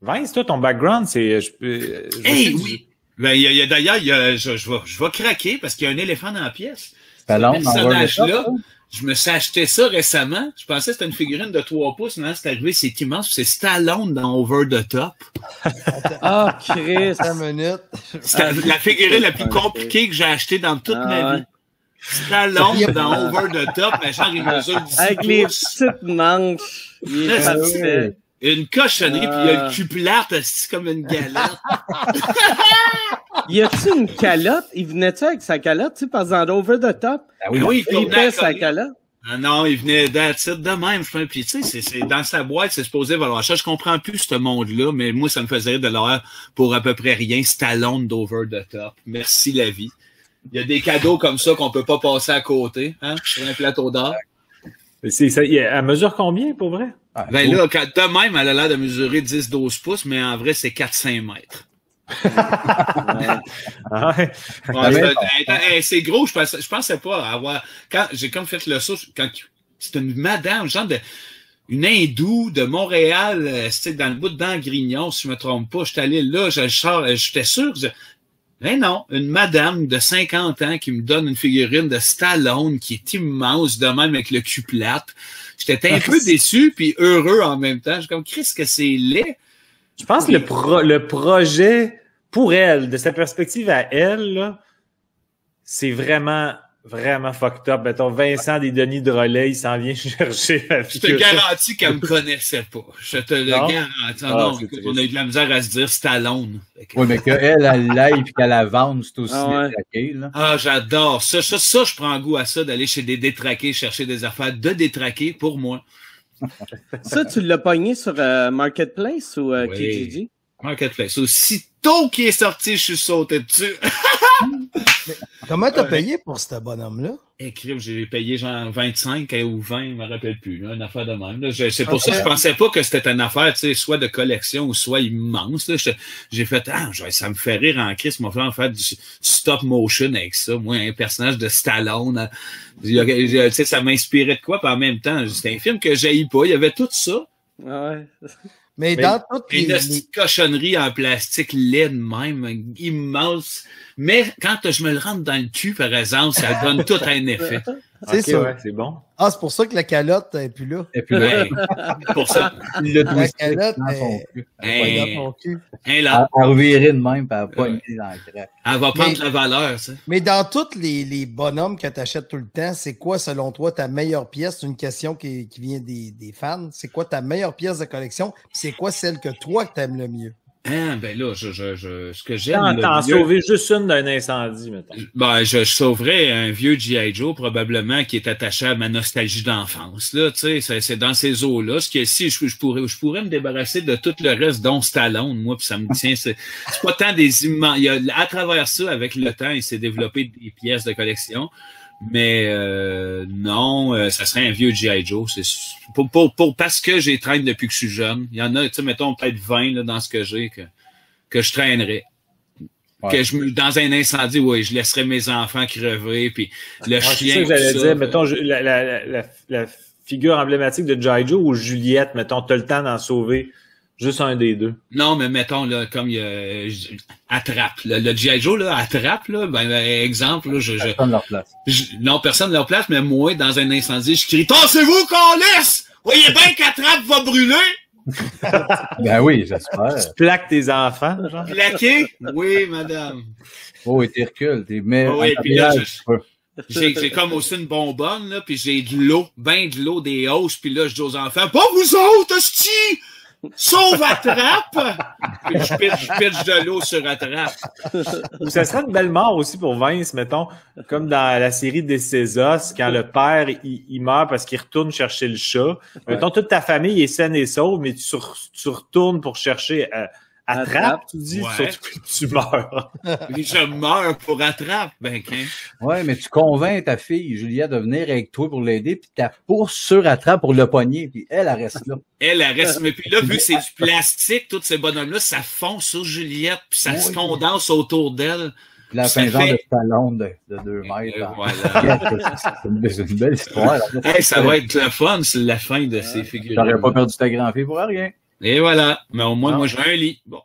Vince, toi, ton background, c'est... Oui! Ben, d'ailleurs, je vais craquer parce qu'il y a un éléphant dans la pièce. Ce personnage-là, je me suis acheté ça récemment. Je pensais que c'était une figurine de 3 pouces. Maintenant, c'est arrivé, c'est immense. C'est Stallone dans Over the Top. Ah, Chris! 5 minutes. C'est la figurine la plus compliquée que j'ai achetée dans toute ma vie. Stallone dans Over the Top, mais genre, il mesure 10 avec pouces. les petites manches. Il est parfait. Une cochonnerie, puis il y a le cul plate, c'est comme une galette. Y a-tu une calotte? Il venait-tu avec sa calotte, tu sais, par exemple, Over the Top? Ah oui, il pèse sa calotte. Ah non, il venait d'attitude de même, je pense. Puis tu sais, c'est dans sa boîte, c'est supposé valoir ça. Je comprends plus ce monde-là, mais moi, ça me faisait rire de l'avoir pour à peu près rien. Stallone d'Over the Top. Merci la vie. Il y a des cadeaux comme ça qu'on peut pas passer à côté, hein, sur un plateau d'or. Elle mesure combien, pour vrai? Ben là, de même, elle a l'air de mesurer 10-12 pouces, mais en vrai, c'est 4-5 mètres. C'est gros, je pensais pas avoir... Quand j'ai comme fait le saut, quand c'est une madame, genre une hindoue de Montréal, dans le bout de Grignon, si je me trompe pas, j'étais allé là, j'étais sûr, mais non, une madame de 50 ans qui me donne une figurine de Stallone qui est immense, de même avec le cul plate. J'étais un peu déçu puis heureux en même temps. J'ai comme, Chris, que c'est laid. Je pense que le projet, pour elle, de sa perspective à elle, là, c'est vraiment fucked up. Mettons, Vincent des Denis de Relais, il s'en vient chercher la Je te garantis qu'elle me connaissait pas. Je te le garantis. Non, on a eu de la misère à se dire Stallone. Oui, mais qu'elle l'aille et qu'elle la vende, c'est aussi détraqué, là. Ah, j'adore. Ça, je prends goût à ça, d'aller chez des détraqués, chercher des affaires de détraqués pour moi. Ça, tu l'as pogné sur Marketplace ou Kijiji? Marketplace. Aussitôt qu'il est sorti, je suis sauté dessus. Mais comment t'as payé pour ce bonhomme-là? Écrive, j'ai payé genre 25 ou 20, je me rappelle plus, là, une affaire de même. Là. C'est pour ça que je pensais pas que c'était une affaire, tu sais, soit de collection ou soit immense. Là. J'ai fait, ça me fait rire en crise, m'a fait en faire du stop motion avec ça. Moi, un personnage de Stallone, tu sais, ça m'inspirait de quoi, puis en même temps, c'était un film que j'haïs pas, il y avait tout ça. Ouais. Mais dans toutes une petite cochonnerie en plastique laid de même, immense. Mais quand je me le rentre dans le cul, par exemple, ça donne tout un effet. C'est ça. Ouais, c'est bon. Ah, c'est pour ça que la calotte n'est plus là. Et puis là, pour ça. La calotte dans son cul. Elle a reviré de même, puis elle a pas mis dans le crack. Elle va prendre la valeur, ça. Mais dans tous les bonhommes que tu achètes tout le temps, c'est quoi, selon toi, ta meilleure pièce? C'est une question qui vient des fans. C'est quoi ta meilleure pièce de collection? C'est quoi celle que toi, que t'aimes le mieux? Ah, ben là, ce que j'aime. T'en sauver juste une d'un incendie, mettons. Ben, je sauverais un vieux G.I. Joe, probablement, qui est attaché à ma nostalgie d'enfance, là, tu sais, c'est dans ces eaux-là. Ce que si je pourrais me débarrasser de tout le reste, dont Stallone, moi, puis ça me tient, c'est pas tant des immenses, à travers ça, avec le temps, il s'est développé des pièces de collection. Mais non, ça serait un vieux G.I. Joe. C'est parce que j'ai traîne depuis que je suis jeune. Il y en a, tu sais, mettons peut-être 20 là, dans ce que j'ai que je traînerais. Ouais. Dans un incendie, oui, je laisserais mes enfants crever, puis le chien. C'est ça que j'allais dire. Mettons, la figure emblématique de G.I. Joe ou Juliette, mettons, t'as le temps d'en sauver juste un des deux. Non, mais mettons, là, comme il y a Attrape. Le G.I. Joe, là, Attrape, là, exemple, là, personne leur place. Non, personne leur place, mais moi, dans un incendie, je crie, tassez-vous qu'on laisse! Voyez bien qu'Attrape va brûler! Ben oui, j'espère. Tu plaques tes enfants, genre? Plaqué? Oui, madame. Oh, et t'es recul, t'es mais. Oui, puis là, j'ai comme aussi une bonbonne, là, puis j'ai de l'eau, de l'eau, des hausses, puis là, je dis aux enfants, pas vous autres, hostie! Sauve Attrape! Puis je pitch de l'eau sur Attrape. Ou ça serait une belle mort aussi pour Vince, mettons, comme dans la série des Césars, quand le père, il meurt parce qu'il retourne chercher le chat. Mettons, toute ta famille est saine et sauve, mais tu retournes pour chercher Attrape, tu dis, surtout que tu meurs. Je meurs pour Attrape, ben, ouais, mais tu convaincs ta fille, Juliette, de venir avec toi pour l'aider, puis tu pousse sur Attrape pour le pogner, puis elle reste là. Elle reste, mais puis là, vu que c'est du plastique, tous ces bonhommes-là, ça fond sur Juliette, puis ça se condense autour d'elle. Puis là, c'est un genre de Stallone de 2 mètres. Voilà. C'est une belle histoire. Hey, ça va être le fun, c'est la fin de ces figures. J'aurais pas perdu ta grand-fille pour rien. Et voilà. Mais au moins, Ah. moi, j'ai un lit. Bon.